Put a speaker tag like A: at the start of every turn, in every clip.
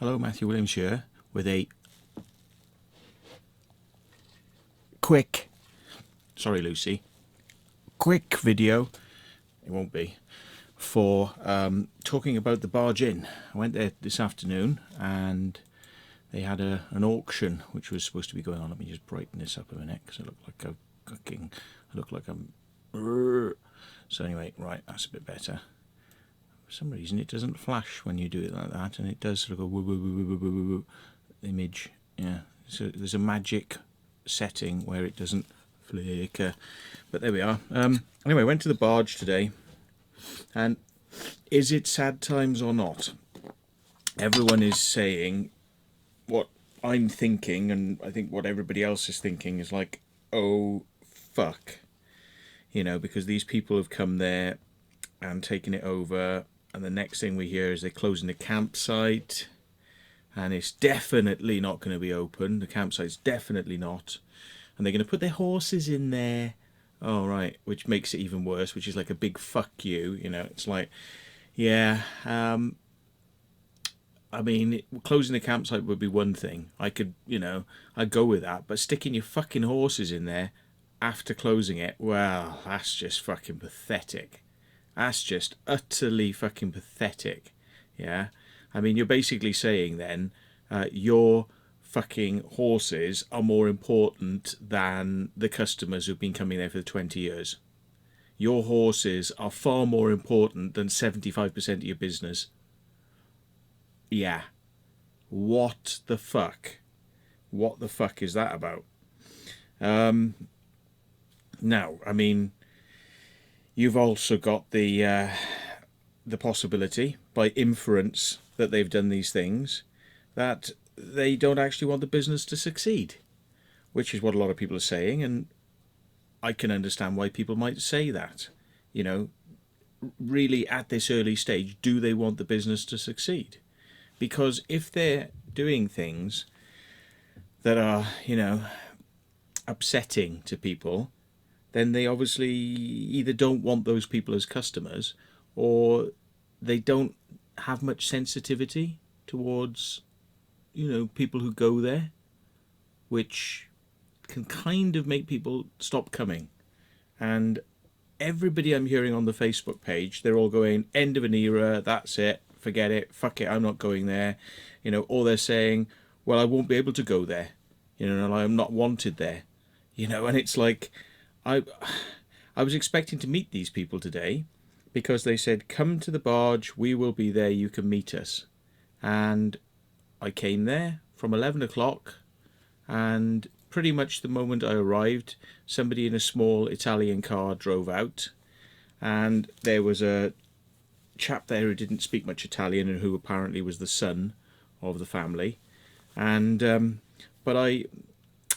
A: Hello, Matthew Williams here with a quick, sorry Lucy, quick video, it won't be, for talking about the Barge Inn. I went there this afternoon and they had an auction which was supposed to be going on. Let me just brighten this up a minute because I look like I'm cooking. I look like I'm... So anyway, right, that's a bit better. For some reason it doesn't flash when you do it like that, and it does sort of go woo, woo, woo, woo, woo, woo, woo. Image, yeah. So there's a magic setting where it doesn't flicker, but there we are. Anyway, went to the Barge today, and is it sad times or not? Everyone is saying what I'm thinking, and I think what everybody else is thinking is like, oh fuck, you know, because these people have come there and taken it over. And the next thing we hear is they're closing the campsite, and it's definitely not going to be open. The campsite's definitely not. And they're going to put their horses in there. Oh, right, which makes it even worse, which is like a big fuck you, you know. It's like, yeah, I mean, closing the campsite would be one thing. I could, you know, I'd go with that. But sticking your fucking horses in there after closing it, well, that's just fucking pathetic. That's just utterly fucking pathetic, yeah? I mean, you're basically saying then your fucking horses are more important than the customers who've been coming there for 20 years. Your horses are far more important than 75% of your business. Yeah. What the fuck? What the fuck is that about? Now, I mean... You've also got the possibility, by inference, that they've done these things, that they don't actually want the business to succeed, which is what a lot of people are saying, and I can understand why people might say that. You know, really at this early stage, do they want the business to succeed? Because if they're doing things that are, you know, upsetting to people, then they obviously either don't want those people as customers, or they don't have much sensitivity towards, you know, people who go there, which can kind of make people stop coming. And everybody I'm hearing on the Facebook page, they're all going, end of an era, that's it, forget it, fuck it, I'm not going there. You know, or they're saying, well, I won't be able to go there, you know, and I'm not wanted there, you know. And it's like, I was expecting to meet these people today because they said, come to the Barge, we will be there, you can meet us. And I came there from 11 o'clock, and pretty much the moment I arrived, somebody in a small Italian car drove out, and there was a chap there who didn't speak much Italian and who apparently was the son of the family. And but I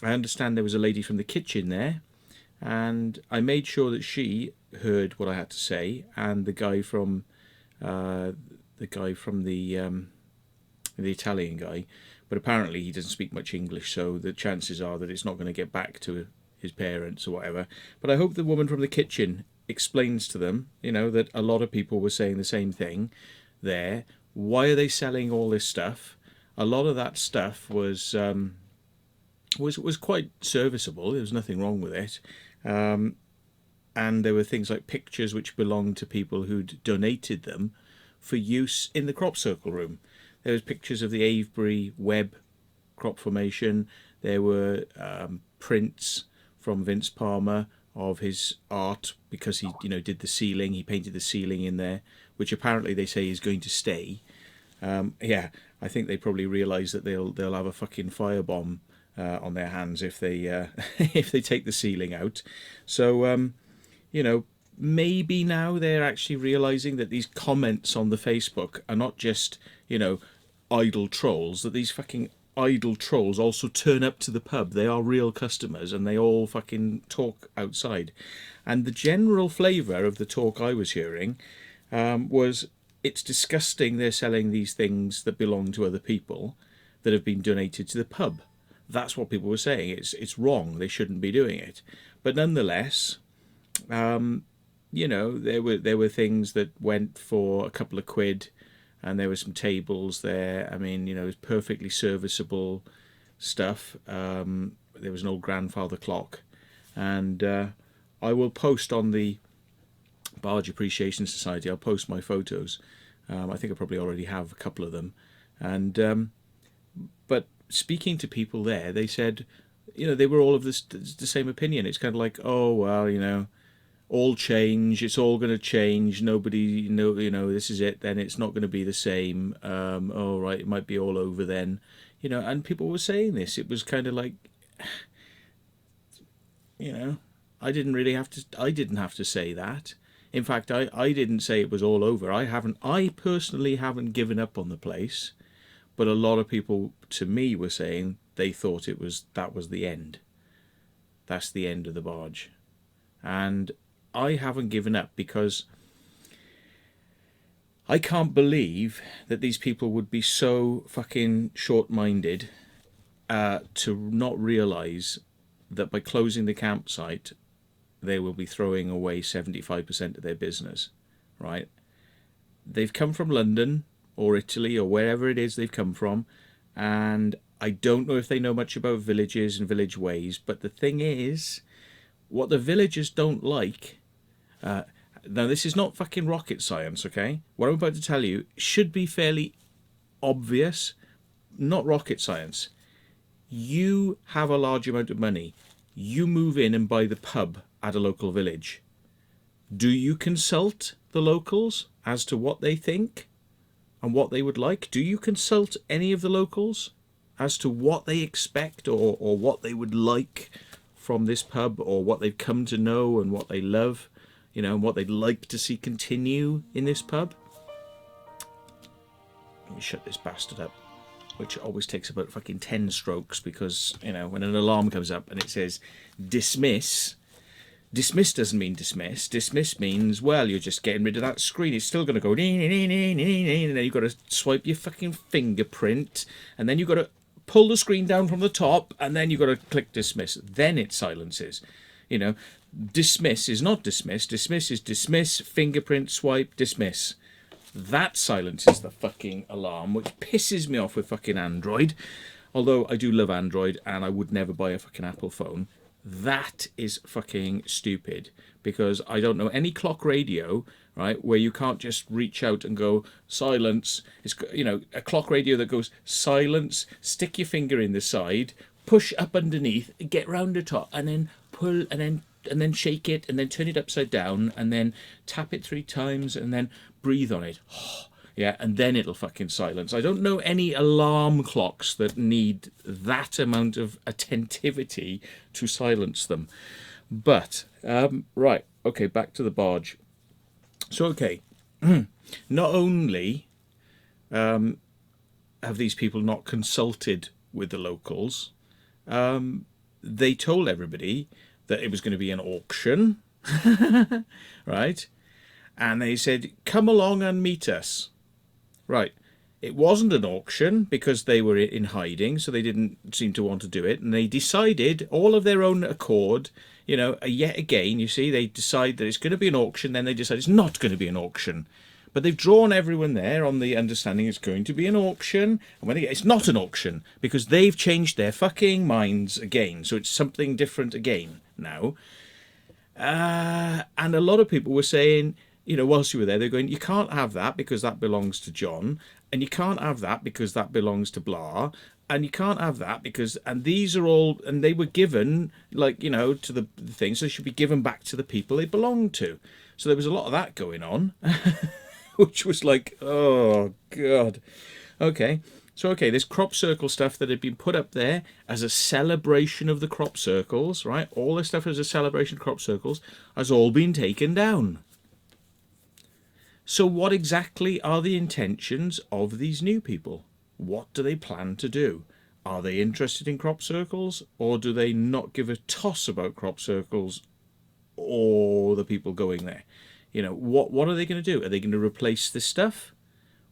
A: understand there was a lady from the kitchen there, and I made sure that she heard what I had to say, and the guy from the Italian guy, but apparently he doesn't speak much English, so the chances are that it's not going to get back to his parents or whatever. But I hope the woman from the kitchen explains to them, you know, that a lot of people were saying the same thing there. Why are they selling all this stuff? A lot of that stuff was quite serviceable. There was nothing wrong with it. And there were things like pictures which belonged to people who'd donated them for use in the crop circle room. There was pictures of the Avebury Webb crop formation. There were prints from Vince Palmer of his art, because he, you know, did the ceiling. He painted the ceiling in there, which apparently they say is going to stay. Yeah, I think they probably realise that they'll have a fucking firebomb on their hands if they if they take the ceiling out. So you know, maybe now they're actually realising that these comments on the Facebook are not just, you know, idle trolls, that these fucking idle trolls also turn up to the pub. They are real customers, and they all fucking talk outside. And the general flavour of the talk I was hearing was, it's disgusting they're selling these things that belong to other people that have been donated to the pub. That's what people were saying. It's wrong. They shouldn't be doing it. But nonetheless, you know, there were things that went for a couple of quid, and there were some tables there. I mean, you know, it was perfectly serviceable stuff. There was an old grandfather clock, and I will post on the Barge Appreciation Society. I'll post my photos. I think I probably already have a couple of them, and but speaking to people there, they said, you know, they were all of the same opinion. It's kind of like, oh well, you know, all change, it's all going to change, nobody, you know, this is it, then it's not going to be the same. Oh right, it might be all over then, you know. And people were saying this. It was kind of like, you know, I didn't have to say that. In fact, I didn't say it was all over. I personally haven't given up on the place, but a lot of people to me were saying they thought that was the end. That's the end of the Barge. And I haven't given up, because I can't believe that these people would be so fucking short-minded to not realise that by closing the campsite, they will be throwing away 75% of their business, right? They've come from London or Italy or wherever it is they've come from, and I don't know if they know much about villages and village ways, but the thing is, what the villagers don't like... now, this is not fucking rocket science, okay? What I'm about to tell you should be fairly obvious, not rocket science. You have a large amount of money. You move in and buy the pub at a local village. Do you consult the locals as to what they think and what they would like? Do you consult any of the locals as to what they expect or what they would like from this pub, or what they've come to know and what they love, you know, and what they'd like to see continue in this pub? Let me shut this bastard up, which always takes about fucking 10 strokes, because, you know, when an alarm comes up and it says dismiss, dismiss doesn't mean dismiss. Dismiss means, well, you're just getting rid of that screen. It's still going to go, and then you've got to swipe your fucking fingerprint, and then you've got to pull the screen down from the top, and then you've got to click dismiss. Then it silences. You know, dismiss is not dismiss. Dismiss is dismiss, fingerprint, swipe, dismiss. That silences the fucking alarm, which pisses me off with fucking Android. Although I do love Android, and I would never buy a fucking Apple phone. That is fucking stupid, because I don't know any clock radio, right, where you can't just reach out and go silence. It's, you know, a clock radio that goes silence, stick your finger in the side, push up underneath, get round the top, and then pull, and then shake it, and then turn it upside down, and then tap it 3 times, and then breathe on it. Yeah, and then it'll fucking silence. I don't know any alarm clocks that need that amount of attentivity to silence them. But, right, okay, back to the Barge. So, okay, not only have these people not consulted with the locals, they told everybody that it was going to be an auction, right? And they said, come along and meet us. Right. It wasn't an auction because they were in hiding, so they didn't seem to want to do it. And they decided, all of their own accord, you know, yet again, you see, they decide that it's going to be an auction, then they decide it's not going to be an auction. But they've drawn everyone there on the understanding it's going to be an auction. And when they get, it's not an auction, because they've changed their fucking minds again. So it's something different again now. And a lot of people were saying, you know, whilst you were there, they're going, you can't have that because that belongs to John, and you can't have that because that belongs to blah, and you can't have that because, and these are all, and they were given, like, you know, to the thing, so they should be given back to the people they belong to. So there was a lot of that going on, which was like, oh, God. Okay, so, okay, this crop circle stuff that had been put up there as a celebration of the crop circles, right? All this stuff as a celebration of crop circles has all been taken down. So what exactly are the intentions of these new people? What do they plan to do? Are they interested in crop circles, or do they not give a toss about crop circles or the people going there? You know, what are they going to do? Are they going to replace this stuff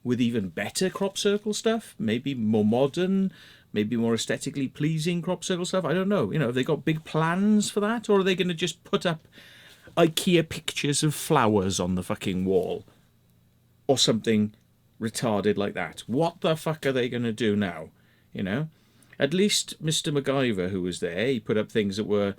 A: with even better crop circle stuff? Maybe more modern, maybe more aesthetically pleasing crop circle stuff? I don't know. You know, have they got big plans for that? Or are they going to just put up IKEA pictures of flowers on the fucking wall? Or something retarded like that. What the fuck are they going to do now? You know? At least Mr. MacGyver, who was there, he put up things that were,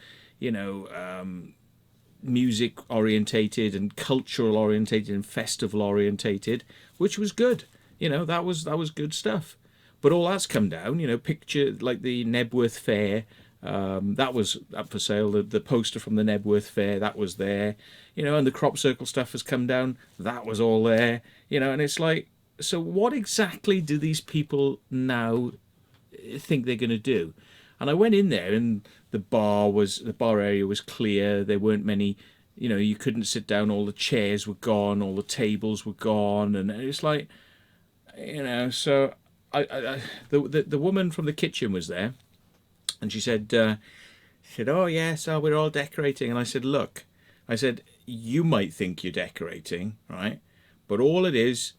A: music orientated and cultural orientated and festival orientated, which was good. That was good stuff. But all that's come down. Picture like the Nebworth Fair. That was up for sale. The poster from the Nebworth Fair, that was there. And the crop circle stuff has come down. That was all there. And it's like, so what exactly do these people now think they're going to do? And I went in there, and the bar area was clear. There weren't many, you couldn't sit down. All the chairs were gone. All the tables were gone. And it's like, so the woman from the kitchen was there, and she said, oh yes, we're all decorating. And I said, look, you might think you're decorating, right? But all it is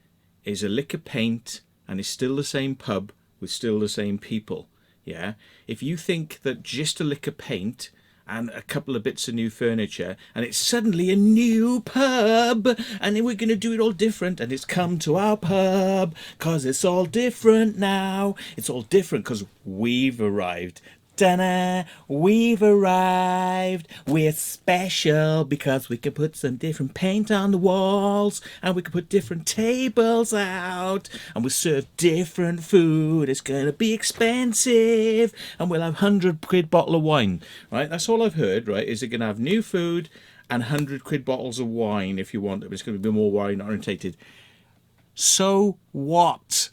A: a lick of paint, and it's still the same pub with still the same people. Yeah. If you think that just a lick of paint and a couple of bits of new furniture, and it's suddenly a new pub, and then we're going to do it all different, and it's come to our pub because it's all different now. It's all different because we've arrived. Ta-da! We've arrived. We're special because we can put some different paint on the walls, and we can put different tables out, and we'll serve different food. It's going to be expensive, and we'll have £100 bottle of wine. Right? That's all I've heard. Right? Is it going to have new food and £100 bottles of wine if you want it? It's going to be more wine orientated. So what?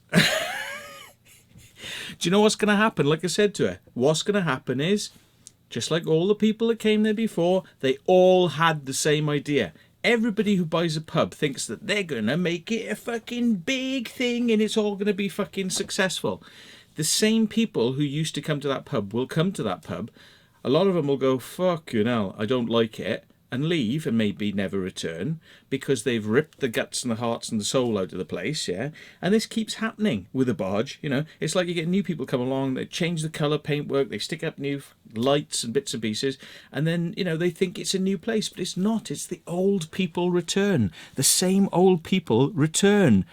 A: Do you know what's going to happen? Like I said to her, what's going to happen is, just like all the people that came there before, they all had the same idea. Everybody who buys a pub thinks that they're going to make it a fucking big thing and it's all going to be fucking successful. The same people who used to come to that pub will come to that pub. A lot of them will go, fuck you know, I don't like it, and leave and maybe never return because they've ripped the guts and the hearts and the soul out of the place, yeah? And this keeps happening with the Barge, It's like you get new people come along, they change the colour, paintwork, they stick up new lights and bits and pieces, and then, they think it's a new place, but it's not. It's the old people return. The same old people return.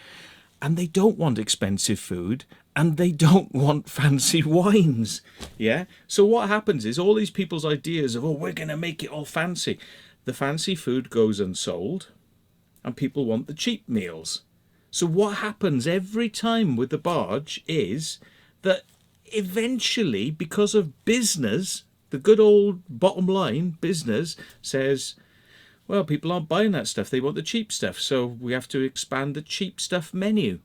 A: And they don't want expensive food, and they don't want fancy wines, yeah? So what happens is all these people's ideas of, we're going to make it all fancy. The fancy food goes unsold, and people want the cheap meals. So what happens every time with the Barge is that eventually, because of business, the good old bottom line business says, well, people aren't buying that stuff. They want the cheap stuff. So we have to expand the cheap stuff menu.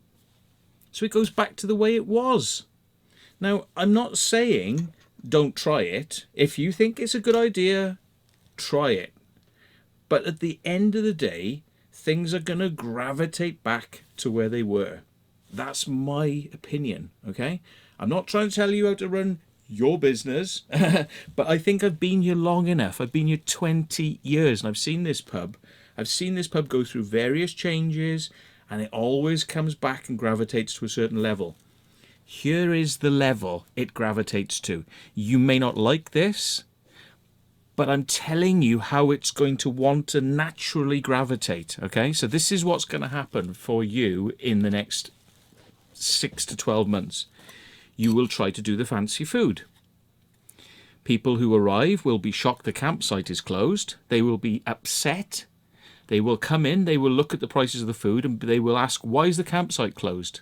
A: So it goes back to the way it was. Now, I'm not saying don't try it. If you think it's a good idea, try it. But at the end of the day, things are going to gravitate back to where they were. That's my opinion, okay? I'm not trying to tell you how to run your business, but I think I've been here long enough. I've been here 20 years, and I've seen this pub. I've seen this pub go through various changes, and it always comes back and gravitates to a certain level. Here is the level it gravitates to. You may not like this, but I'm telling you how it's going to want to naturally gravitate, okay? So this is what's going to happen for you in the next 6 to 12 months. You will try to do the fancy food. People who arrive will be shocked the campsite is closed. They will be upset. They will come in, they will look at the prices of the food, and they will ask, why is the campsite closed?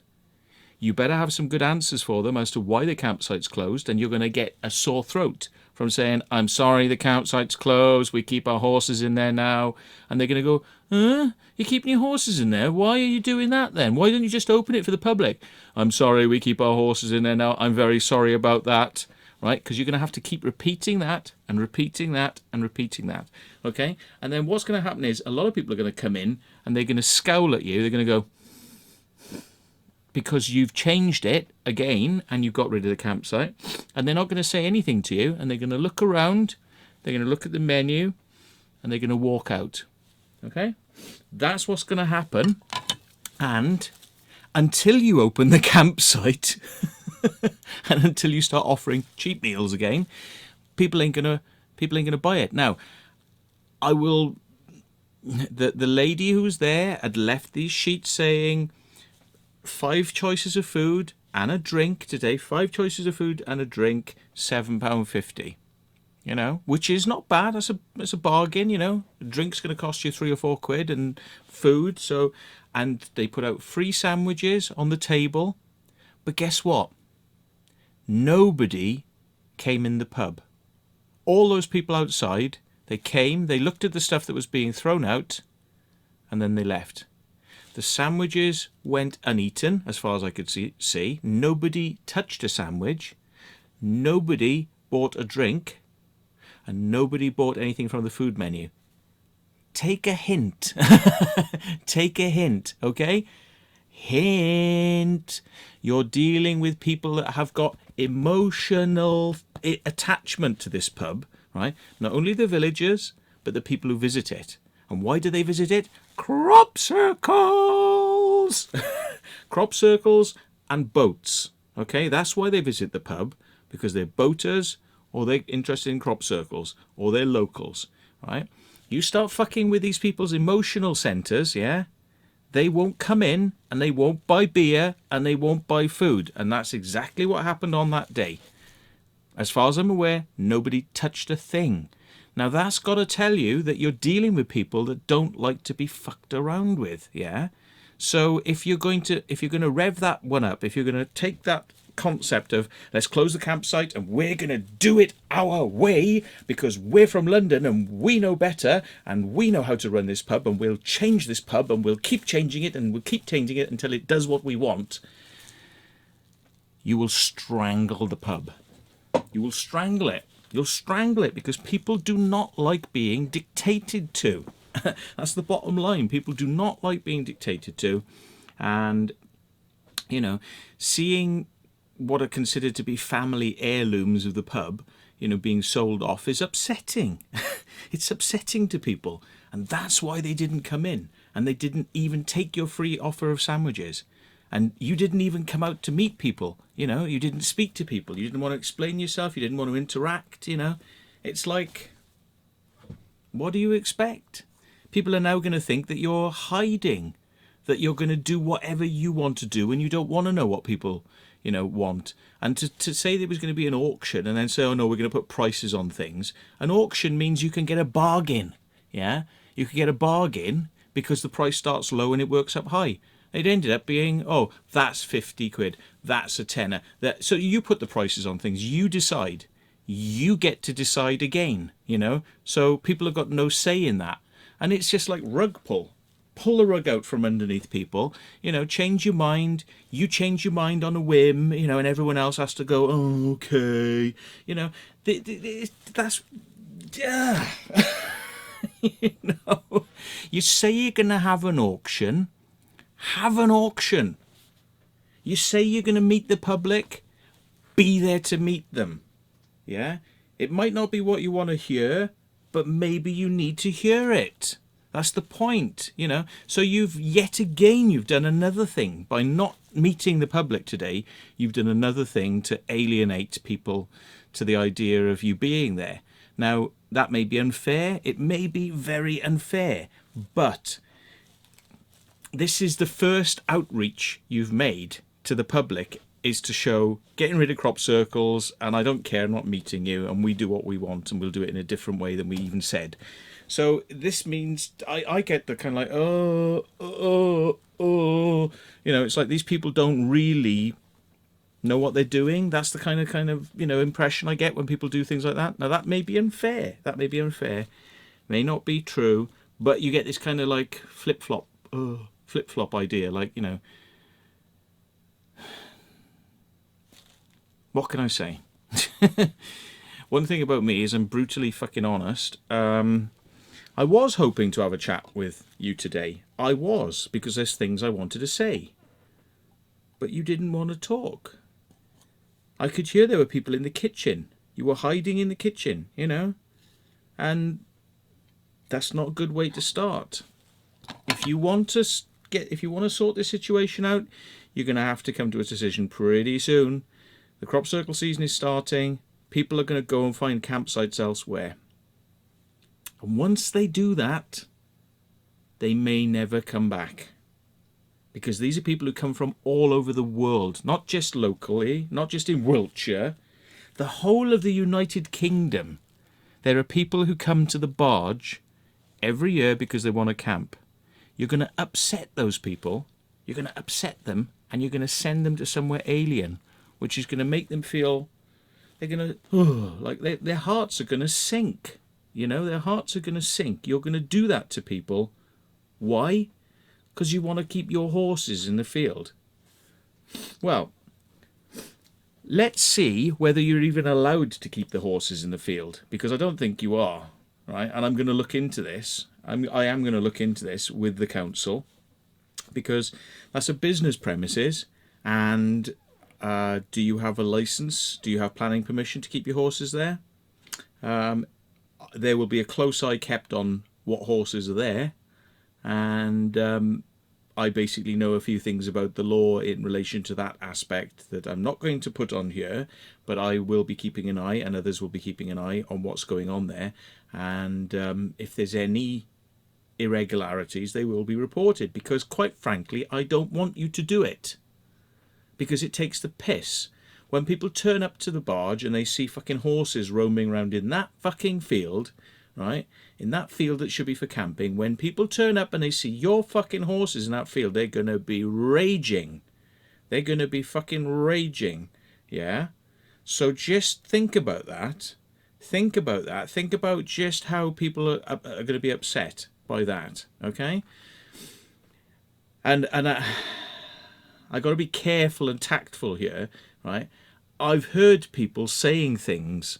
A: You better have some good answers for them as to why the campsite's closed, and you're going to get a sore throat from saying, I'm sorry, the campsite's closed, we keep our horses in there now. And they're going to go, you're keeping your horses in there? Why are you doing that then? Why don't you just open it for the public? I'm sorry, we keep our horses in there now. I'm very sorry about that. Right? Because you're going to have to keep repeating that and repeating that and repeating that. Okay? And then what's going to happen is a lot of people are going to come in and they're going to scowl at you. They're going to go, because you've changed it again and you've got rid of the campsite, and they're not going to say anything to you, and they're going to look around, they're going to look at the menu, and they're going to walk out. Okay? That's what's going to happen. And until you open the campsite and until you start offering cheap meals again, people ain't gonna buy it. Now, I will. The lady who was there had left these sheets saying, 5 choices of food and a drink today. 5 choices of food and a drink, £7.50. You know, which is not bad. That's a bargain. You know, a drink's going to cost you £3 or £4, and food. So, and they put out free sandwiches on the table. But guess what? Nobody came in the pub. All those people outside, they came, they looked at the stuff that was being thrown out, and then they left. The sandwiches went uneaten, as far as I could see. Nobody touched a sandwich. Nobody bought a drink. And nobody bought anything from the food menu. Take a hint. Take a hint, okay? Hint. You're dealing with people that have got emotional attachment to this pub, right? Not only the villagers, but the people who visit it. And why do they visit it? Crop circles! Crop circles and boats, okay? That's why they visit the pub, because they're boaters, or they're interested in crop circles, or they're locals, right? You start fucking with these people's emotional centres, yeah? They won't come in, and they won't buy beer, and they won't buy food. And that's exactly what happened on that day. As far as I'm aware, nobody touched a thing. Now that's got to tell you that you're dealing with people that don't like to be fucked around with, yeah? So if you're going to rev that one up, if you're going to take that concept of let's close the campsite and we're going to do it our way because we're from London and we know better and we know how to run this pub and we'll change this pub and we'll keep changing it and we'll keep changing it until it does what we want, you will strangle the pub. You will strangle it. You'll strangle it because people do not like being dictated to. That's the bottom line. People do not like being dictated to. And, you know, seeing what are considered to be family heirlooms of the pub, you know, being sold off is upsetting. It's upsetting to people. And that's why they didn't come in. And they didn't even take your free offer of sandwiches. And you didn't even come out to meet people, you know, you didn't speak to people, you didn't want to explain yourself, you didn't want to interact, you know. It's like, what do you expect? People are now going to think that you're hiding, that you're going to do whatever you want to do and you don't want to know what people, you know, want. And to say there was going to be an auction and then say, oh no, we're going to put prices on things. An auction means you can get a bargain, yeah? You can get a bargain because the price starts low and it works up high. It ended up being, oh, that's 50 quid, that's a tenner. So you put the prices on things, you decide. You get to decide again, you know. So people have got no say in that. And it's just like rug pull. Pull the rug out from underneath people, you know, change your mind. You change your mind on a whim, you know, and everyone else has to go, oh, okay. You know, that's... you know, you say you're going to have an auction. Have an auction. You say you're going to meet the public, be there to meet them. Yeah? It might not be what you want to hear, but maybe you need to hear it. That's the point, you know. So you've done another thing. By not meeting the public today, you've done another thing to alienate people to the idea of you being there. Now, that may be unfair. It may be very unfair, but this is the first outreach you've made to the public, is to show getting rid of crop circles and I don't care, I'm not meeting you and we do what we want and we'll do it in a different way than we even said. So this means I get the kind of like, oh, you know, it's like these people don't really know what they're doing. That's the kind of, you know, impression I get when people do things like that. Now that may be unfair. That may be unfair. May not be true, but you get this kind of like flip-flop idea, like, you know, what can I say? One thing about me is I'm brutally fucking honest. I was hoping to have a chat with you today. I was, because there's things I wanted to say. But you didn't want to talk. I could hear there were people in the kitchen. You were hiding in the kitchen, you know? And that's not a good way to start. If you want to sort this situation out, you're going to have to come to a decision pretty soon. The crop circle season is starting. People are going to go and find campsites elsewhere. And once they do that, they may never come back. because these are people who come from all over the world, not just locally, not just in Wiltshire, the whole of the United Kingdom. There are people who come to the Barge every year because they want to camp. You're going to upset those people. You're going to upset them, and you're going to send them to somewhere alien, which is going to make them feel they're going to, like their hearts are going to sink. You know, their hearts are going to sink. You're going to do that to people. Why? Because you want to keep your horses in the field. Well, let's see whether you're even allowed to keep the horses in the field, because I don't think you are, right? And I'm going to look into this. I am going to look into this with the council, because that's a business premises. And do you have a license? Do you have planning permission to keep your horses there? There will be a close eye kept on what horses are there. And I basically know a few things about the law in relation to that aspect that I'm not going to put on here, but I will be keeping an eye, and others will be keeping an eye on what's going on there. And if there's any irregularities, they will be reported, because quite frankly, I don't want you to do it, because it takes the piss. When people turn up to the Barge and they see fucking horses roaming around in that fucking field, right, in that field that should be for camping, when people turn up and they see your fucking horses in that field, they're going to be raging. They're going to be fucking raging, yeah? So just think about that. Think about that. Think about just how people are going to be upset by that, okay? And I got to be careful and tactful here, right? I've heard people saying things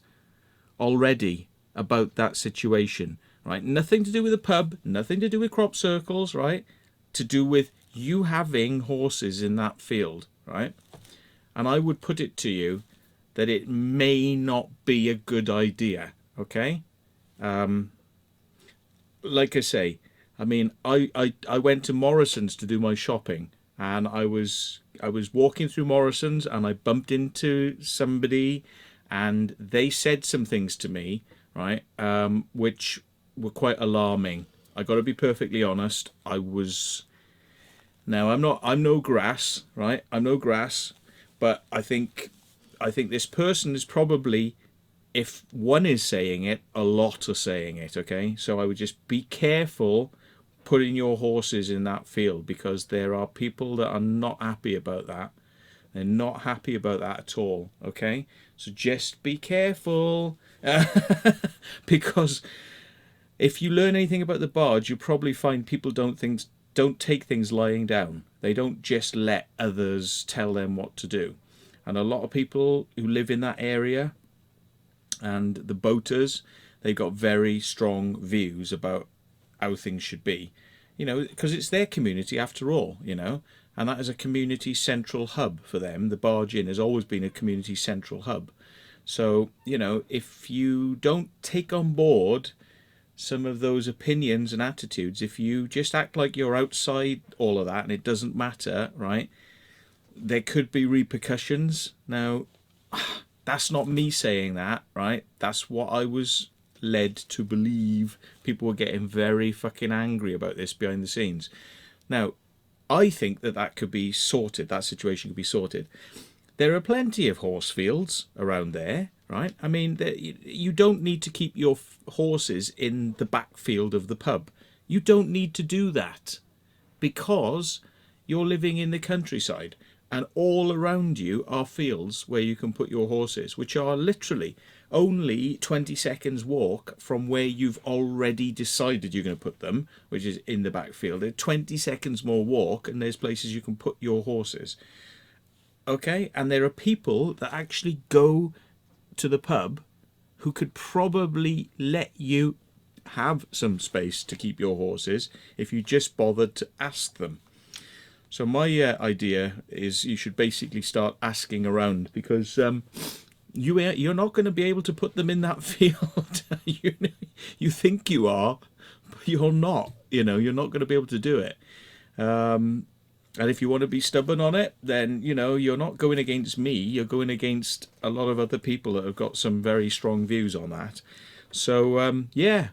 A: already about that situation, right? Nothing to do with the pub, nothing to do with crop circles, right? To do with you having horses in that field, right? And I would put it to you that it may not be a good idea, okay? Like I say, I mean, I went to Morrison's to do my shopping, and I was walking through Morrison's and I bumped into somebody, and they said some things to me, right, which were quite alarming. I got to be perfectly honest. Now I'm no grass, right? I'm no grass, but I think this person is probably, if one is saying it, a lot are saying it, okay? So I would just be careful putting your horses in that field, because there are people that are not happy about that. They're not happy about that at all, okay? So just be careful. Because if you learn anything about the Barge, you'll probably find people don't take things lying down. They don't just let others tell them what to do. And a lot of people who live in that area, and the boaters, they've got very strong views about how things should be, you know, because it's their community after all, you know, and that is a community central hub for them. The Barge Inn has always been a community central hub. So, you know, if you don't take on board some of those opinions and attitudes, if you just act like you're outside all of that and it doesn't matter, right, there could be repercussions. Now, that's not me saying that, right? That's what I was led to believe. People were getting very fucking angry about this behind the scenes. Now, I think that could be sorted. That situation could be sorted. There are plenty of horse fields around there, right? I mean, you don't need to keep your horses in the back field of the pub. You don't need to do that, because you're living in the countryside, and all around you are fields where you can put your horses, which are literally only 20 seconds walk from where you've already decided you're going to put them, which is in the back field. 20 seconds more walk, and there's places you can put your horses. Okay, and there are people that actually go to the pub who could probably let you have some space to keep your horses if you just bothered to ask them. So my idea is you should basically start asking around, because you're not going to be able to put them in that field. You think you are, but you're not. You know, you're not going to be able to do it. And if you want to be stubborn on it, then, you know, you're not going against me. You're going against a lot of other people that have got some very strong views on that. So, yeah.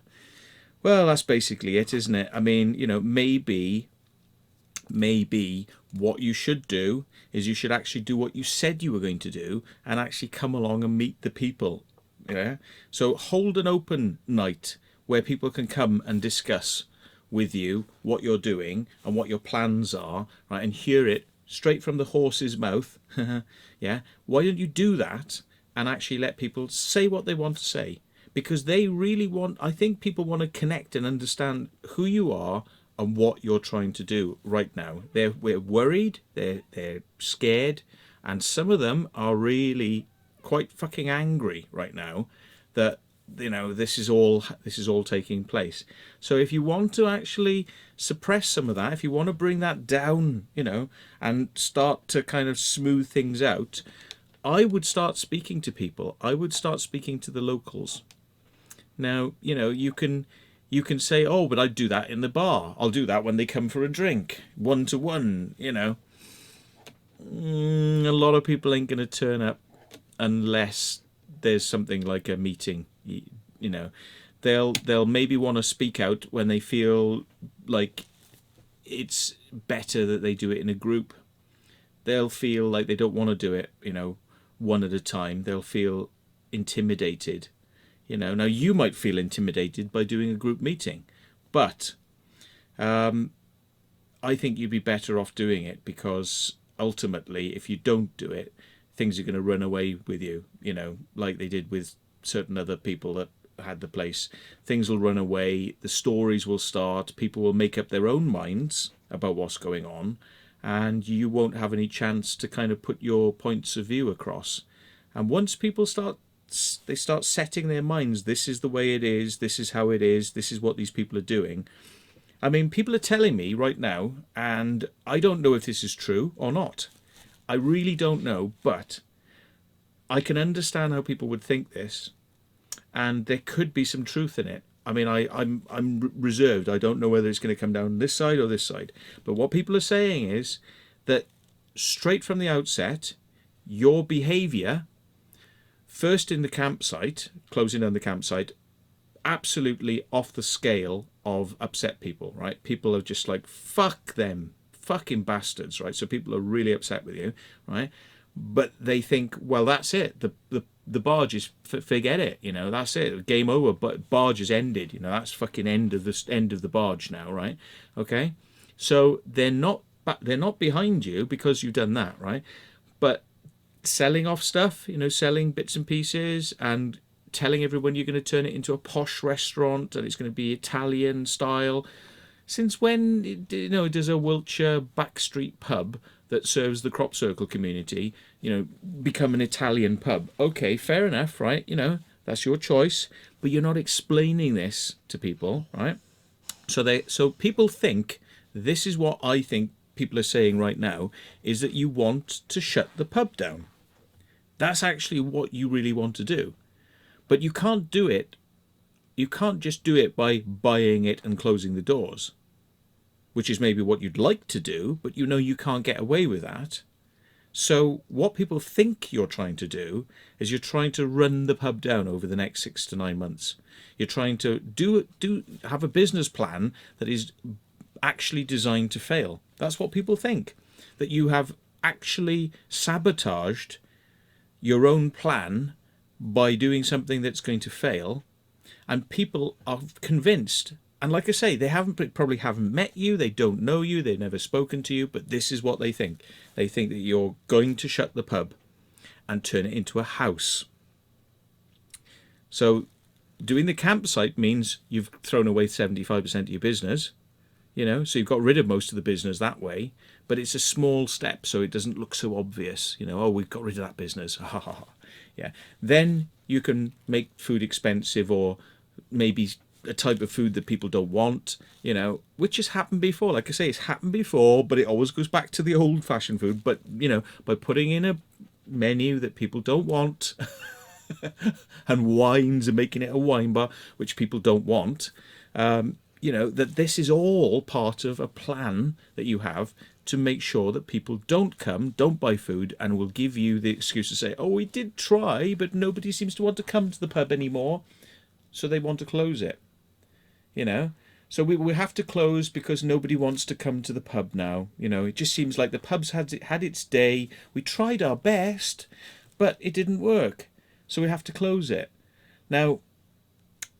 A: Well, that's basically it, isn't it? I mean, you know, maybe maybe what you should do is you should actually do what you said you were going to do and actually come along and meet the people. Yeah. So hold an open night where people can come and discuss with you what you're doing and what your plans are, right? And hear it straight from the horse's mouth. Yeah. Why don't you do that and actually let people say what they want to say? Because they really want, I think people want to connect and understand who you are and what you're trying to do right now. We're worried, they're scared, and some of them are really quite fucking angry right now that, you know, this is all taking place. So if you want to actually suppress some of that, if you want to bring that down, you know, and start to kind of smooth things out, I would start speaking to people. I would start speaking to the locals. Now, you know, you can say, oh, but I'd do that in the bar. I'll do that when they come for a drink, 1-to-1, you know. A lot of people ain't going to turn up unless there's something like a meeting. You know, they'll maybe want to speak out when they feel like it's better that they do it in a group. They'll feel like they don't want to do it, you know, one at a time. They'll feel intimidated. You know, now you might feel intimidated by doing a group meeting, but I think you'd be better off doing it, because ultimately, if you don't do it, things are going to run away with you, you know, like they did with certain other people that had the place. Things will run away, the stories will start, people will make up their own minds about what's going on, and you won't have any chance to kind of put your points of view across. And once people start setting their minds, this is the way it is, this is how it is, this is what these people are doing. I mean, people are telling me right now, and I don't know if this is true or not. I really don't know, but I can understand how people would think this, and there could be some truth in it. I mean, I'm reserved. I don't know whether it's going to come down this side or this side. But what people are saying is that straight from the outset, your behaviour, first in the campsite, closing down the campsite, absolutely off the scale of upset people, right? People are just like, fuck them, fucking bastards, right? So people are really upset with you, right? But they think, well, that's it. The barge is, forget it, you know, that's it. Game over, but barge is ended, you know, that's fucking end of the barge now, right? Okay? So they're not behind you because you've done that, right? But selling off stuff, you know, selling bits and pieces and telling everyone you're going to turn it into a posh restaurant and it's going to be Italian style. Since when, you know, does a Wiltshire backstreet pub that serves the crop circle community, you know, become an Italian pub? Okay, fair enough, right? You know, that's your choice, but you're not explaining this to people, right? So people think, this is what I think people are saying right now, is that you want to shut the pub down. That's actually what you really want to do. But you can't do it. You can't just do it by buying it and closing the doors, which is maybe what you'd like to do, but you know you can't get away with that. So what people think you're trying to do is you're trying to run the pub down over the next 6 to 9 months. You're trying to have a business plan that is actually designed to fail. That's what people think, that you have actually sabotaged your own plan by doing something that's going to fail, and people are convinced. And like I say, they probably haven't met you, they don't know you, they've never spoken to you, but this is what they think. They think that you're going to shut the pub and turn it into a house. So doing the campsite means you've thrown away 75% of your business, you know, so you've got rid of most of the business that way, but it's a small step, so it doesn't look so obvious, you know, oh, we've got rid of that business. Ha ha ha. Yeah. Then you can make food expensive, or maybe a type of food that people don't want, you know, which has happened before. Like I say, it's happened before, but it always goes back to the old-fashioned food. But, you know, by putting in a menu that people don't want and wines and making it a wine bar, which people don't want, you know, that this is all part of a plan that you have to make sure that people don't buy food, and will give you the excuse to say, oh, we did try, but nobody seems to want to come to the pub anymore, so they want to close it. You know, So we have to close because nobody wants to come to the pub now. You know, it just seems like the pub's had its day. We tried our best, but it didn't work. So we have to close it. Now,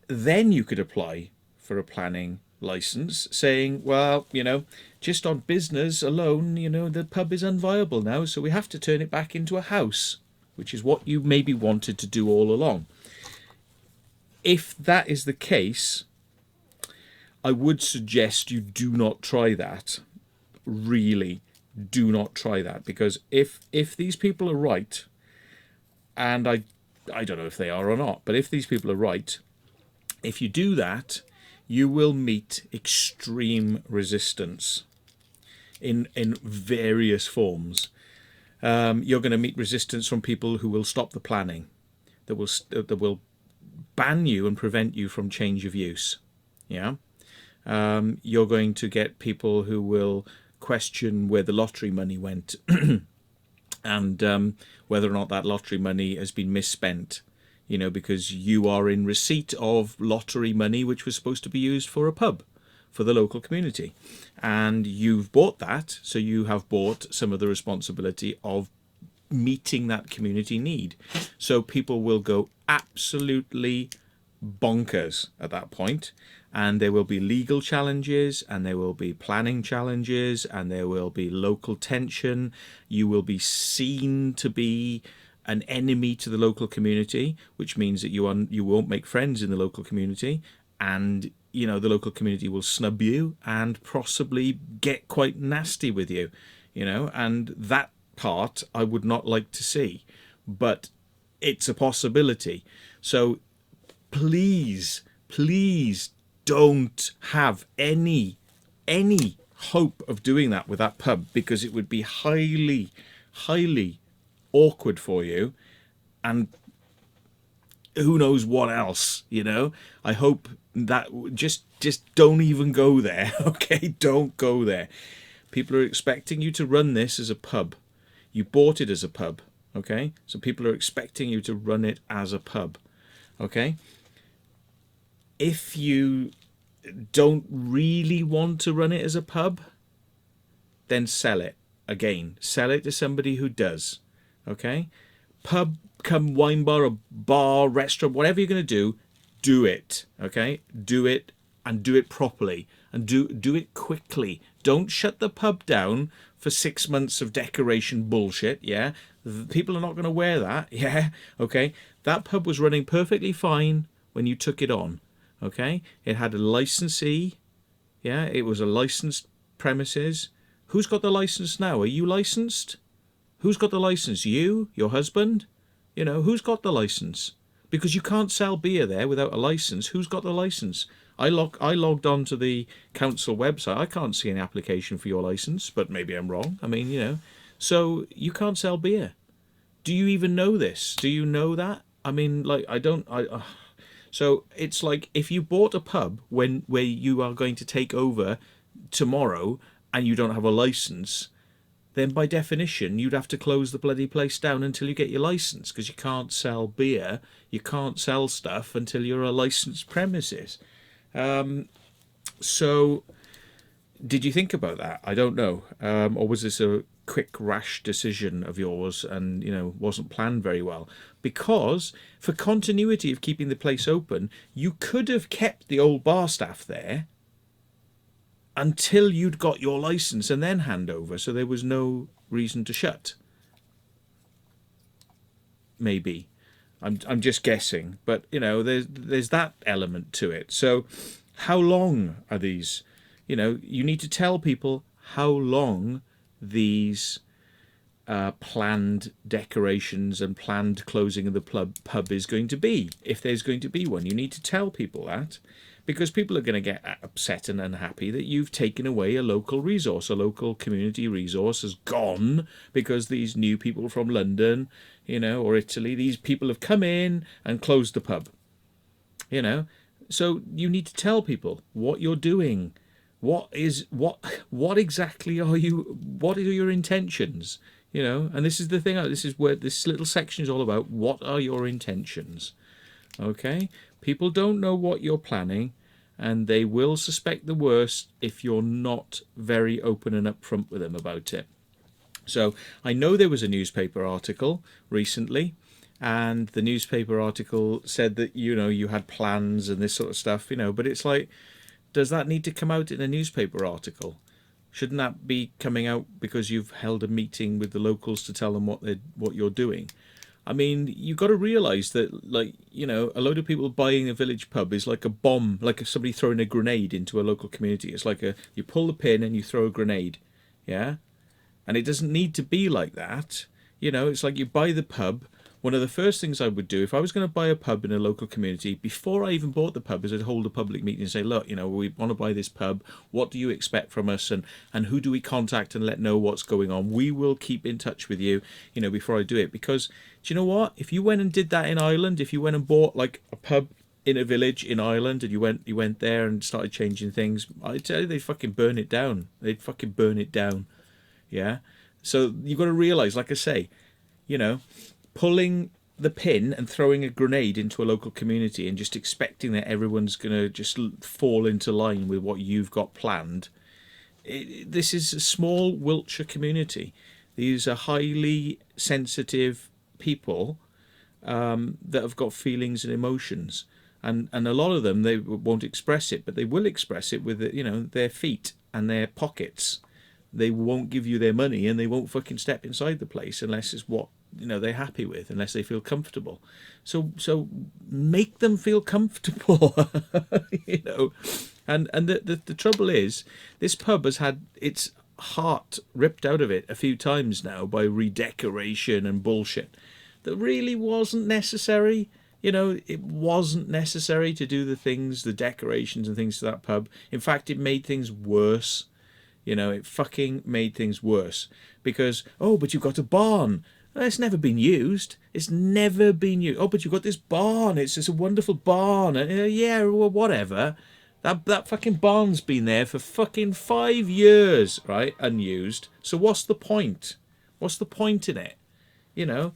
A: then you could apply for a planning license saying, well, you know, just on business alone, you know, the pub is unviable now, so we have to turn it back into a house, which is what you maybe wanted to do all along. If that is the case, I would suggest you do not try that. Really, do not try that, because if these people are right, and I don't know if they are or not, but if these people are right, if you do that, you will meet extreme resistance in various forms. You're going to meet resistance from people who will stop the planning, that will ban you and prevent you from change of use. Yeah. You're going to get people who will question where the lottery money went and whether or not that lottery money has been misspent, you know, because you are in receipt of lottery money which was supposed to be used for a pub for the local community, and you've bought that, so you have bought some of the responsibility of meeting that community need. So people will go absolutely bonkers at that point, and there will be legal challenges, and there will be planning challenges, and there will be local tension. You will be seen to be an enemy to the local community, which means that you won't make friends in the local community, and you know the local community will snub you and possibly get quite nasty with you, you know, and that part I would not like to see, but it's a possibility. So please don't have any hope of doing that with that pub, because it would be highly awkward for you, and who knows what else, you know. I hope that just don't even go there. Okay, don't go there. People are expecting you to run this as a pub. You bought it as a pub, okay? So people are expecting you to run it as a pub, okay? If you don't really want to run it as a pub, then sell it. Again, sell it to somebody who does, okay? Pub, come wine bar, a bar, restaurant, whatever you're going to do it, okay? Do it, and do it properly, and do it quickly. Don't shut the pub down for 6 months of decoration bullshit, yeah? People are not going to wear that, yeah? Okay? That pub was running perfectly fine when you took it on, okay? It had a licensee, yeah? It was a licensed premises. Who's got the license now? Are you licensed? Who's got the license? You? Your husband? You know, who's got the license? Because you can't sell beer there without a license. Who's got the license? I logged on to the council website. I can't see any application for your license, but maybe I'm wrong. I mean, you know, so you can't sell beer. Do you even know this? Do you know that? I mean, like, so it's like if you bought a pub where you are going to take over tomorrow and you don't have a license, then by definition you'd have to close the bloody place down until you get your license, because you can't sell beer, you can't sell stuff until you're a licensed premises. So did you think about that? I don't know. Or was this a quick rash decision of yours and, you know, wasn't planned very well? Because for continuity of keeping the place open, you could have kept the old bar staff there until you'd got your license and then hand over, so there was no reason to shut. Maybe. I'm just guessing, but you know, there's that element to it. So how long are these? You know, you need to tell people how long these planned decorations and planned closing of the pub is going to be. If there's going to be one, you need to tell people that, because people are going to get upset and unhappy that you've taken away a local resource, a local community resource has gone because these new people from London, you know, or Italy, these people have come in and closed the pub, you know. So you need to tell people what you're doing. What exactly are you, what are your intentions, you know? And this is the thing, this is where this little section is all about. What are your intentions? Okay, people don't know what you're planning, and they will suspect the worst if you're not very open and upfront with them about it. So I know there was a newspaper article recently, and the newspaper article said that, you know, you had plans and this sort of stuff, you know, but it's like, does that need to come out in a newspaper article? Shouldn't that be coming out because you've held a meeting with the locals to tell them what you're doing? I mean, you've got to realise that, like, you know, a load of people buying a village pub is like a bomb, like somebody throwing a grenade into a local community. It's like you pull the pin and you throw a grenade, yeah? And it doesn't need to be like that. You know, it's like you buy the pub. One of the first things I would do if I was going to buy a pub in a local community, before I even bought the pub, is I'd hold a public meeting and say, look, you know, we want to buy this pub. What do you expect from us? And who do we contact and let know what's going on? We will keep in touch with you, you know, before I do it. Because, do you know what? If you went and did that in Ireland, if you went and bought like a pub in a village in Ireland and you went there and started changing things, I tell you, they'd fucking burn it down. They'd fucking burn it down. Yeah. So you've got to realise, like I say, you know, pulling the pin and throwing a grenade into a local community and just expecting that everyone's going to just fall into line with what you've got planned. This is a small Wiltshire community. These are highly sensitive people that have got feelings and emotions. And a lot of them, they won't express it, but they will express it with, you know, their feet and their pockets. They won't give you their money, and they won't fucking step inside the place unless it's what, you know, they're happy with, unless they feel comfortable. So make them feel comfortable, you know. And the trouble is, this pub has had its heart ripped out of it a few times now by redecoration and bullshit that really wasn't necessary. You know, it wasn't necessary to do the decorations and things to that pub. In fact, it made things worse. You know, it fucking made things worse because, oh, but you've got a barn. It's never been used. It's never been used. Oh, but you've got this barn. It's just a wonderful barn. Yeah, well, whatever. That fucking barn's been there for fucking 5 years, right? Unused. So what's the point? What's the point in it? You know,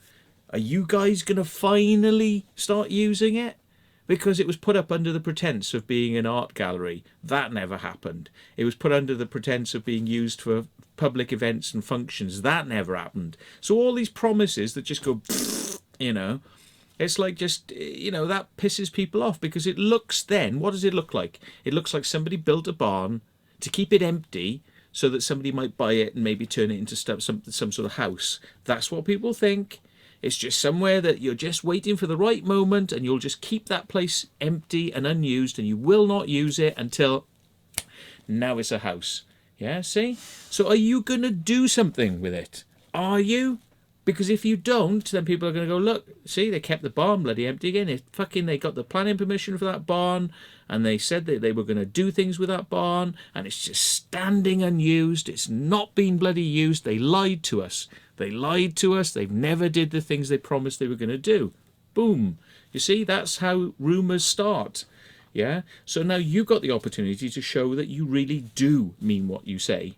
A: are you guys going to finally start using it? Because it was put up under the pretense of being an art gallery. That never happened. It was put under the pretense of being used for public events and functions. That never happened. So all these promises that just go, you know, it's like just, you know, that pisses people off because it looks then, what does it look like? It looks like somebody built a barn to keep it empty so that somebody might buy it and maybe turn it into some sort of house. That's what people think. It's just somewhere that you're just waiting for the right moment and you'll just keep that place empty and unused and you will not use it until now it's a house. Yeah, see? So are you going to do something with it? Are you? Because if you don't, then people are going to go, look, see, they kept the barn bloody empty again. They got the planning permission for that barn and they said that they were going to do things with that barn and it's just standing unused. It's not been bloody used. They lied to us. They lied to us. They never did the things they promised they were going to do. Boom. You see, that's how rumours start. Yeah? So now you've got the opportunity to show that you really do mean what you say,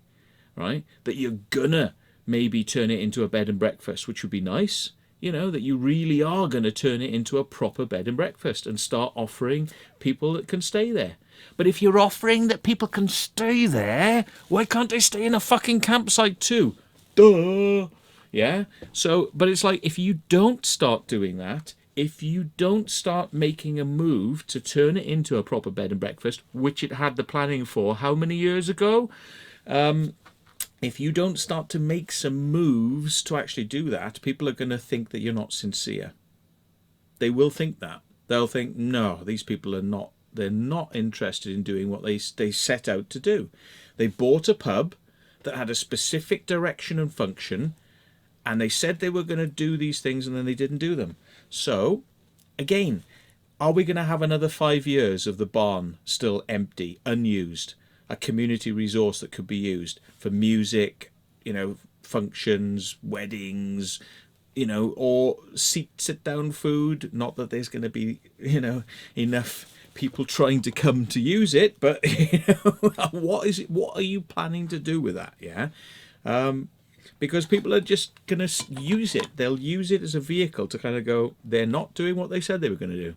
A: right? That you're gonna maybe turn it into a bed and breakfast, which would be nice. You know, that you really are going to turn it into a proper bed and breakfast and start offering people that can stay there. But if you're offering that people can stay there, why can't they stay in a fucking campsite too? Duh! Yeah? So, but it's like, if you don't start doing that, if you don't start making a move to turn it into a proper bed and breakfast, which it had the planning for how many years ago? If you don't start to make some moves to actually do that, people are going to think that you're not sincere. They will think that. They'll think, no, these people are not, they're not interested in doing what they set out to do. They bought a pub that had a specific direction and function, and they said they were going to do these things and then they didn't do them. So, again, are we going to have another 5 years of the barn still empty, unused? A community resource that could be used for music, you know, functions, weddings, you know, or sit down food. Not that there's going to be, you know, enough people trying to come to use it, but you know, what are you planning to do with that? Yeah. Because people are just going to use it. They'll use it as a vehicle to kind of go, they're not doing what they said they were going to do.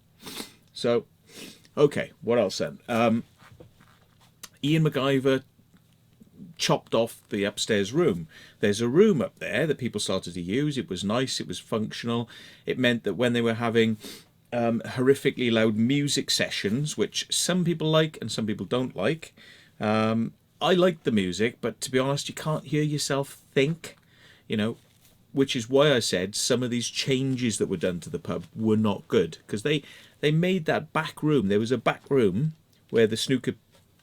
A: So, okay, what else then? Ian MacGyver chopped off the upstairs room. There's a room up there that people started to use. It was nice, it was functional. It meant that when they were having horrifically loud music sessions, which some people like and some people don't like, I like the music, but to be honest, you can't hear yourself think, you know, which is why I said some of these changes that were done to the pub were not good, because they made that back room. There was a back room where the snooker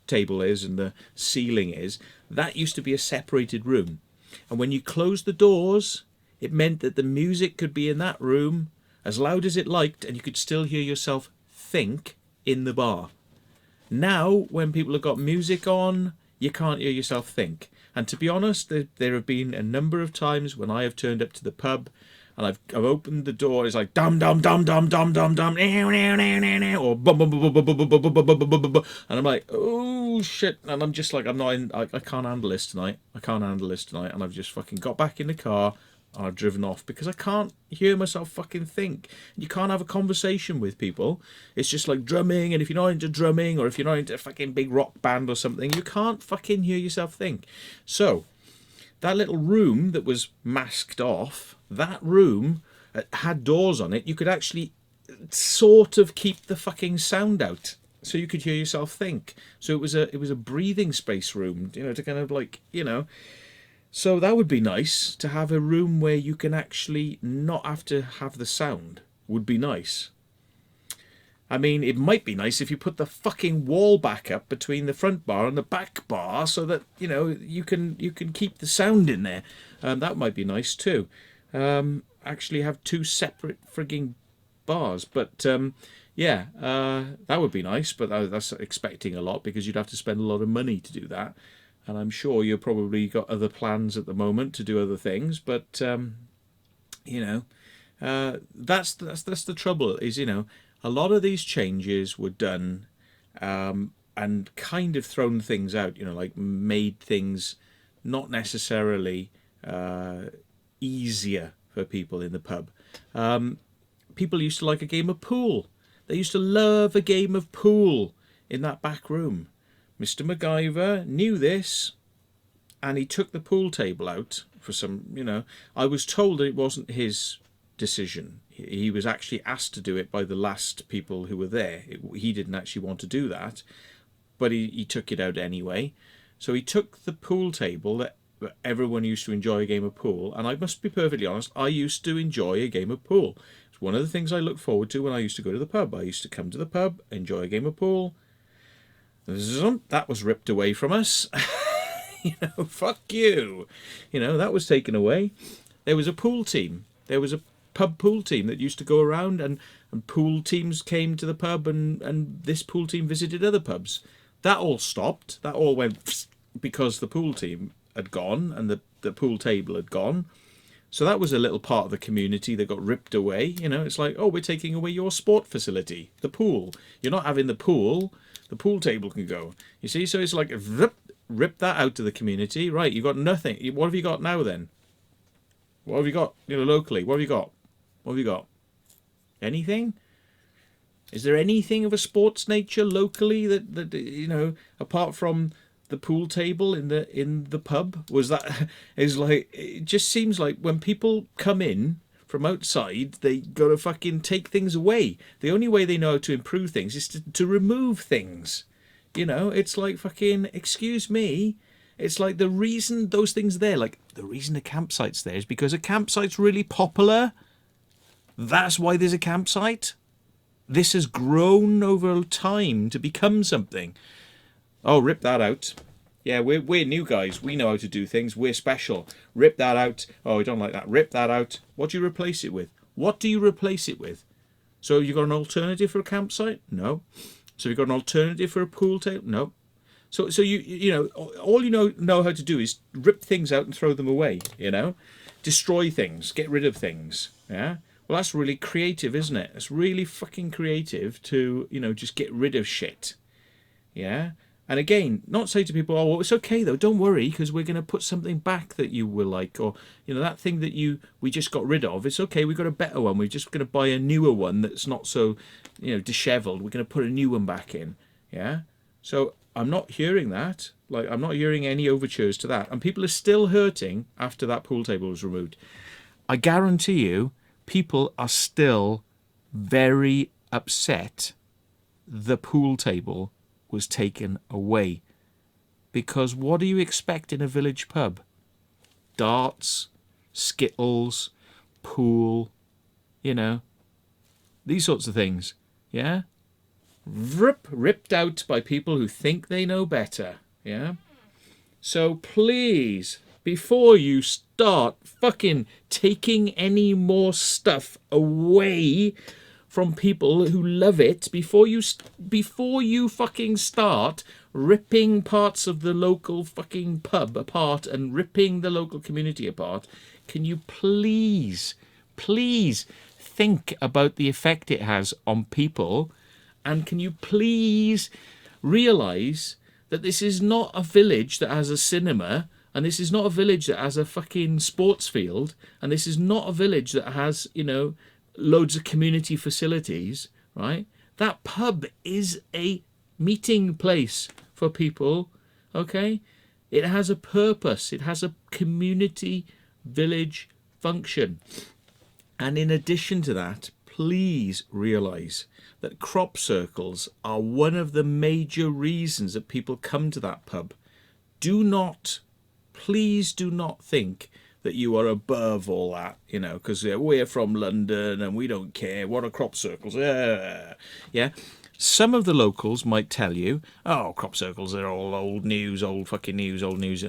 A: table is and the ceiling is. That used to be a separated room, and when you closed the doors, it meant that the music could be in that room as loud as it liked, and you could still hear yourself think in the bar. Now, when people have got music on, you can't hear yourself think. And to be honest, there have been a number of times when I have turned up to the pub and I've opened the door, it's like dum dum dum dum dum dum dum, or bum bum bum bum bum bum bum bum bum bum bum, and I'm like, oh shit, and I'm just like, I'm not in, I can't handle this tonight. I can't handle this tonight, and I've just fucking got back in the car and I've driven off because I can't hear myself fucking think. You can't have a conversation with people. It's just like drumming, and if you're not into drumming or if you're not into a fucking big rock band or something, you can't fucking hear yourself think. So that little room that was masked off, that room had doors on it. You could actually sort of keep the fucking sound out so you could hear yourself think. So it was a breathing space room, you know, to kind of like, you know. So that would be nice, to have a room where you can actually not have to have the sound. Would be nice. I mean, it might be nice if you put the fucking wall back up between the front bar and the back bar, so that, you know, you can keep the sound in there. That might be nice too. Actually have two separate frigging bars, but yeah, that would be nice. But that's expecting a lot, because you'd have to spend a lot of money to do that. And I'm sure you've probably got other plans at the moment to do other things, but you know, that's the trouble. Is, you know, a lot of these changes were done and kind of thrown things out. You know, like made things not necessarily easier for people in the pub. People used to like a game of pool. They used to love a game of pool in that back room. Mr. MacGyver knew this, and he took the pool table out for some, you know, I was told that it wasn't his decision. He was actually asked to do it by the last people who were there. He didn't actually want to do that, but he took it out anyway. So he took the pool table that everyone used to enjoy a game of pool, and I must be perfectly honest, I used to enjoy a game of pool. It's one of the things I look forward to when I used to go to the pub. I used to come to the pub, enjoy a game of pool. That was ripped away from us. You know, fuck you. You know, that was taken away. There was a pool team. There was a pub pool team that used to go around, and pool teams came to the pub, and this pool team visited other pubs. That all stopped. That all went because the pool team had gone and the pool table had gone. So that was a little part of the community that got ripped away. You know, it's like, oh, we're taking away your sport facility, the pool. You're not having the pool. The pool table can go. You see, so it's like rip that out to the community. Right, you've got nothing. What have you got now then? What have you got? You know, locally. What have you got? What have you got? Anything? Is there anything of a sports nature locally that you know, apart from the pool table in the pub? Was that is like, it just seems like when people come in from outside, they gotta fucking take things away. The only way they know how to improve things is to remove things. You know, it's like fucking, excuse me, it's like the reason those things are there, like the reason a campsite's there is because a campsite's really popular. That's why there's a campsite. This has grown over time to become something. Oh, rip that out. Yeah, we're new guys. We know how to do things. We're special. Rip that out. Oh, I don't like that. Rip that out. What do you replace it with? What do you replace it with? So you got an alternative for a campsite? No. So you got an alternative for a pool table? No. So you know, all you know how to do is rip things out and throw them away. You know, destroy things, get rid of things. Yeah. Well, that's really creative, isn't it? It's really fucking creative to, you know, just get rid of shit. Yeah. And again, not say to people, oh, well, it's okay though, don't worry, because we're going to put something back that you will like, or, you know, that thing that we just got rid of, it's okay, we've got a better one, we're just going to buy a newer one that's not so, you know, dishevelled, we're going to put a new one back in, yeah? So I'm not hearing that. Like, I'm not hearing any overtures to that. And people are still hurting after that pool table was removed. I guarantee you, people are still very upset the pool table was taken away. Because what do you expect in a village pub? Darts, skittles, pool, you know, these sorts of things. Yeah? Ripped out by people who think they know better. Yeah? So please, before you start fucking taking any more stuff away from people who love it, before you fucking start ripping parts of the local fucking pub apart and ripping the local community apart, can you please think about the effect it has on people, and can you please realise that this is not a village that has a cinema, and this is not a village that has a fucking sports field, and this is not a village that has, you know, loads of community facilities, right? That pub is a meeting place for people, okay? It has a purpose. It has a community village function. And in addition to that, please realise that crop circles are one of the major reasons that people come to that pub. Please do not think that you are above all that, you know, because we're from London and we don't care. What are crop circles? Yeah. Some of the locals might tell you, oh, crop circles are all old news, old fucking news, old news.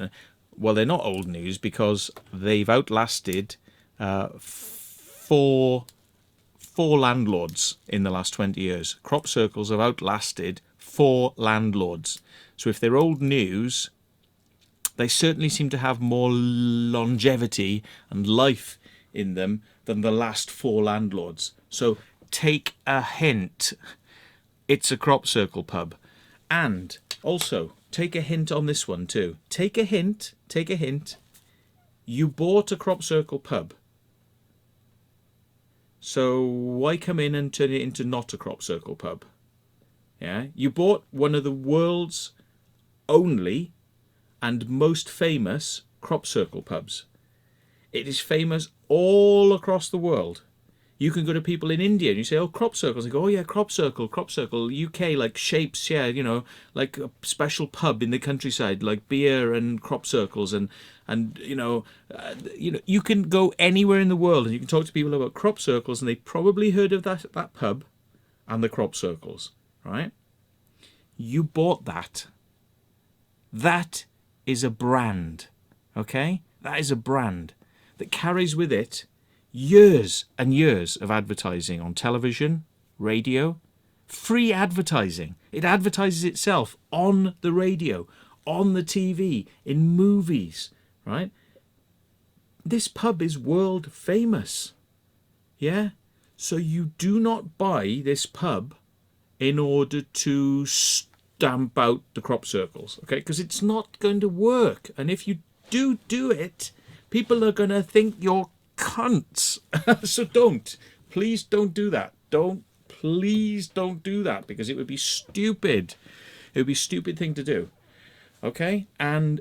A: Well, they're not old news because they've outlasted four landlords in the last 20 years. Crop circles have outlasted 4 landlords. So if they're old news, they certainly seem to have more longevity and life in them than the last 4 landlords. So take a hint. It's a crop circle pub. And also, take a hint on this one too. Take a hint. You bought a crop circle pub. So why come in and turn it into not a crop circle pub? Yeah, you bought one of the world's only and most famous crop circle pubs. It is famous all across the world. You can go to people in India and you say, oh, crop circles. They go, oh yeah, crop circle, UK, like shapes, yeah, you know, like a special pub in the countryside, like beer and crop circles, and you know, you can go anywhere in the world and you can talk to people about crop circles, and they probably heard of that pub and the crop circles, right? You bought that. That is a brand, okay? That is a brand that carries with it years and years of advertising on television, radio, free advertising. It advertises itself on the radio, on the TV, in movies, right? This pub is world famous, yeah? So you do not buy this pub in order to stamp out the crop circles, okay? Because it's not going to work. And if you do it, people are going to think you're cunts. So please don't do that. Please don't do that, because it would be stupid. It would be a stupid thing to do, okay? And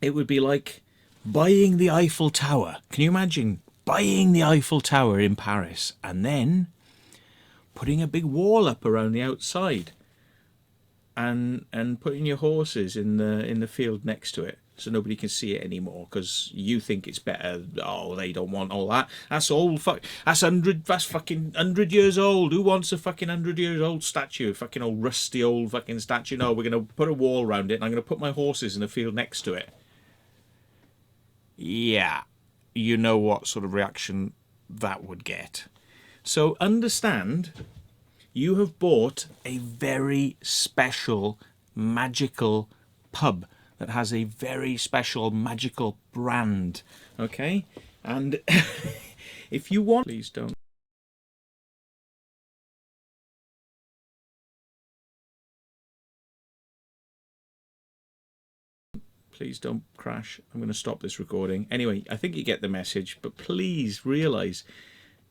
A: it would be like buying the Eiffel Tower. Can you imagine buying the Eiffel Tower in Paris and then putting a big wall up around the outside and putting your horses in the field next to it, so nobody can see it anymore because you think it's better? Oh, they don't want all that. That's old. That's fucking 100 years old. Who wants a fucking 100 years old statue? Fucking old rusty old fucking statue. No, we're gonna put a wall around it and I'm gonna put my horses in the field next to it. Yeah, you know what sort of reaction that would get. So understand, you have bought a very special, magical pub that has a very special, magical brand, okay? And if you want... Please don't. Please don't crash. I'm going to stop this recording. Anyway, I think you get the message, but please realise,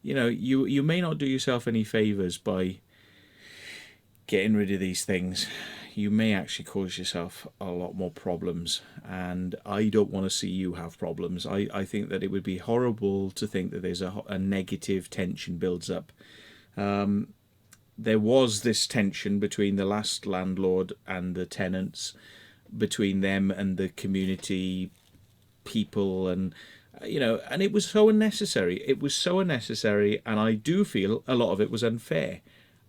A: you know, you may not do yourself any favours by getting rid of these things. you may actually cause yourself a lot more problems. And I don't want to see you have problems. I think that it would be horrible to think that there's a negative tension builds up. There was this tension between the last landlord and the tenants, between them and the community people, and and it was so unnecessary. It was so unnecessary, and I do feel a lot of it was unfair.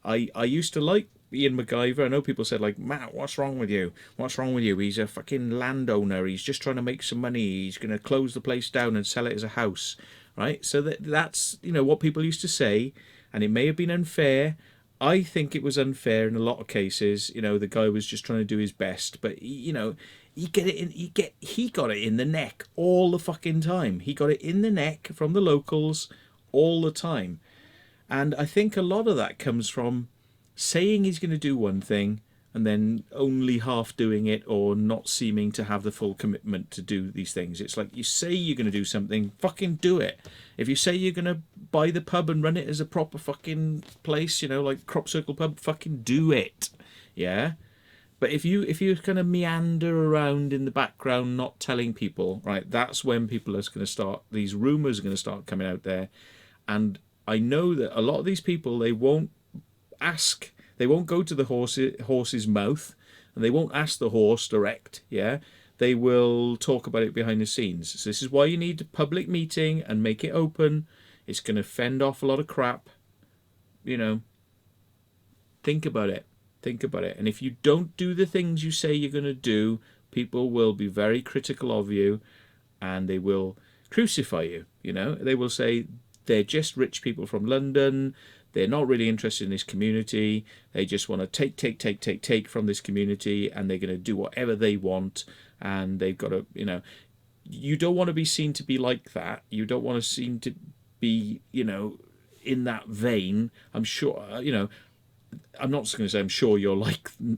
A: I used to like Ian MacGyver. I know people said, like, Matt, what's wrong with you? What's wrong with you? He's a fucking landowner. He's just trying to make some money. He's going to close the place down and sell it as a house, right? So that's what people used to say, and it may have been unfair. I think it was unfair in a lot of cases. The guy was just trying to do his best, but he got it in the neck all the fucking time. He got it in the neck from the locals all the time. And I think a lot of that comes from saying he's going to do one thing and then only half doing it, or not seeming to have the full commitment to do these things. It's like, you say you're going to do something, fucking do it. If you say you're going to buy the pub and run it as a proper fucking place, like Crop Circle Pub, fucking do it. Yeah? But if you kind of meander around in the background, not telling people, right, that's when people are going to start, these rumours are going to start coming out there. And I know that a lot of these people, they won't go to the horse's mouth, and they won't ask the horse direct, yeah? They will talk about it behind the scenes. So this is why you need a public meeting and make it open. It's going to fend off a lot of crap. Think about it. Think about it. And if you don't do the things you say you're going to do, people will be very critical of you, and they will crucify you. They will say they're just rich people from London. They're not really interested in this community. They just want to take from this community, and they're going to do whatever they want. And they've got to, you don't want to be seen to be like that. You don't want to seem to be, in that vein. I'm sure, I'm not just going to say I'm sure you're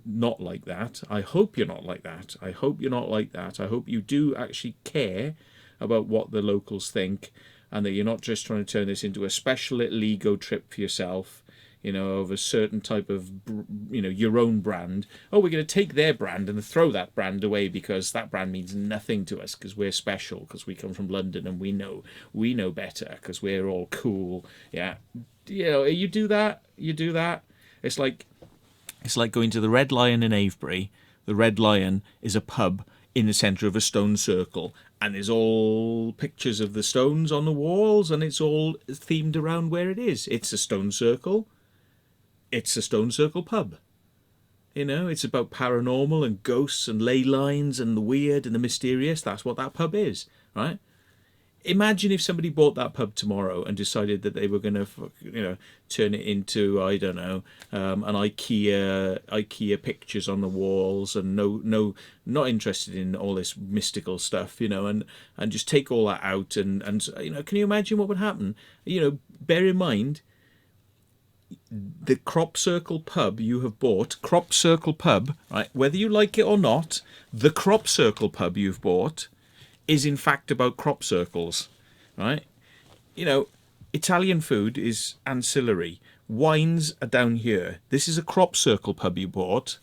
A: not like that. I hope you're not like that. I hope you're not like that. I hope you do actually care about what the locals think, and that you're not just trying to turn this into a special little ego trip for yourself, of a certain type of, your own brand. Oh, we're going to take their brand and throw that brand away because that brand means nothing to us because we're special, because we come from London and we know better because we're all cool. Yeah. You do that. It's like going to the Red Lion in Avebury. The Red Lion is a pub in the centre of a stone circle, and there's all pictures of the stones on the walls, and it's all themed around where it is. It's a stone circle. It's a stone circle pub. It's about paranormal and ghosts and ley lines and the weird and the mysterious. That's what that pub is, right? Imagine if somebody bought that pub tomorrow and decided that they were going to, turn it into, I don't know, an IKEA pictures on the walls, and not interested in all this mystical stuff, and just take all that out, and can you imagine what would happen? Bear in mind, the Crop Circle Pub you have bought, Crop Circle Pub, right? Whether you like it or not, the Crop Circle Pub you've bought is in fact about crop circles, right? Italian food is ancillary. Wines are down here. This is a Crop Circle Pub you bought,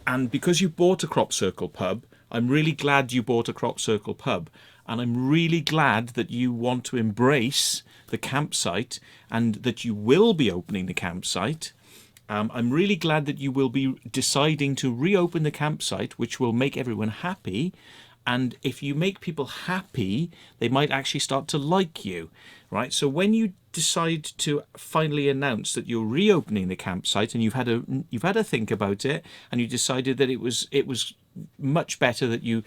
A: and because you bought a Crop Circle Pub, I'm really glad you bought a Crop Circle Pub, and I'm really glad that you want to embrace the campsite and that you will be opening the campsite. I'm really glad that you will be deciding to reopen the campsite, which will make everyone happy. And if you make people happy, they might actually start to like you, right? So when you decide to finally announce that you're reopening the campsite, and you've had a think about it, and you decided that it was much better that you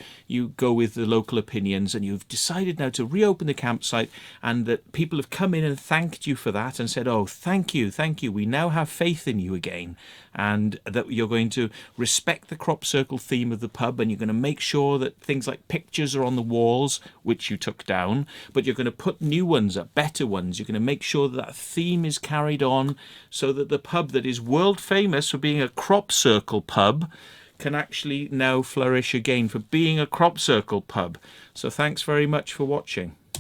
A: go with the local opinions, and you've decided now to reopen the campsite, and that people have come in and thanked you for that and said, oh, thank you, we now have faith in you again, and that you're going to respect the Crop Circle theme of the pub, and you're going to make sure that things like pictures are on the walls, which you took down, but you're going to put new ones up, better ones. You're going to make sure that theme is carried on, so that the pub that is world famous for being a Crop Circle pub can actually now flourish again for being a Crop Circle pub. So thanks very much for watching.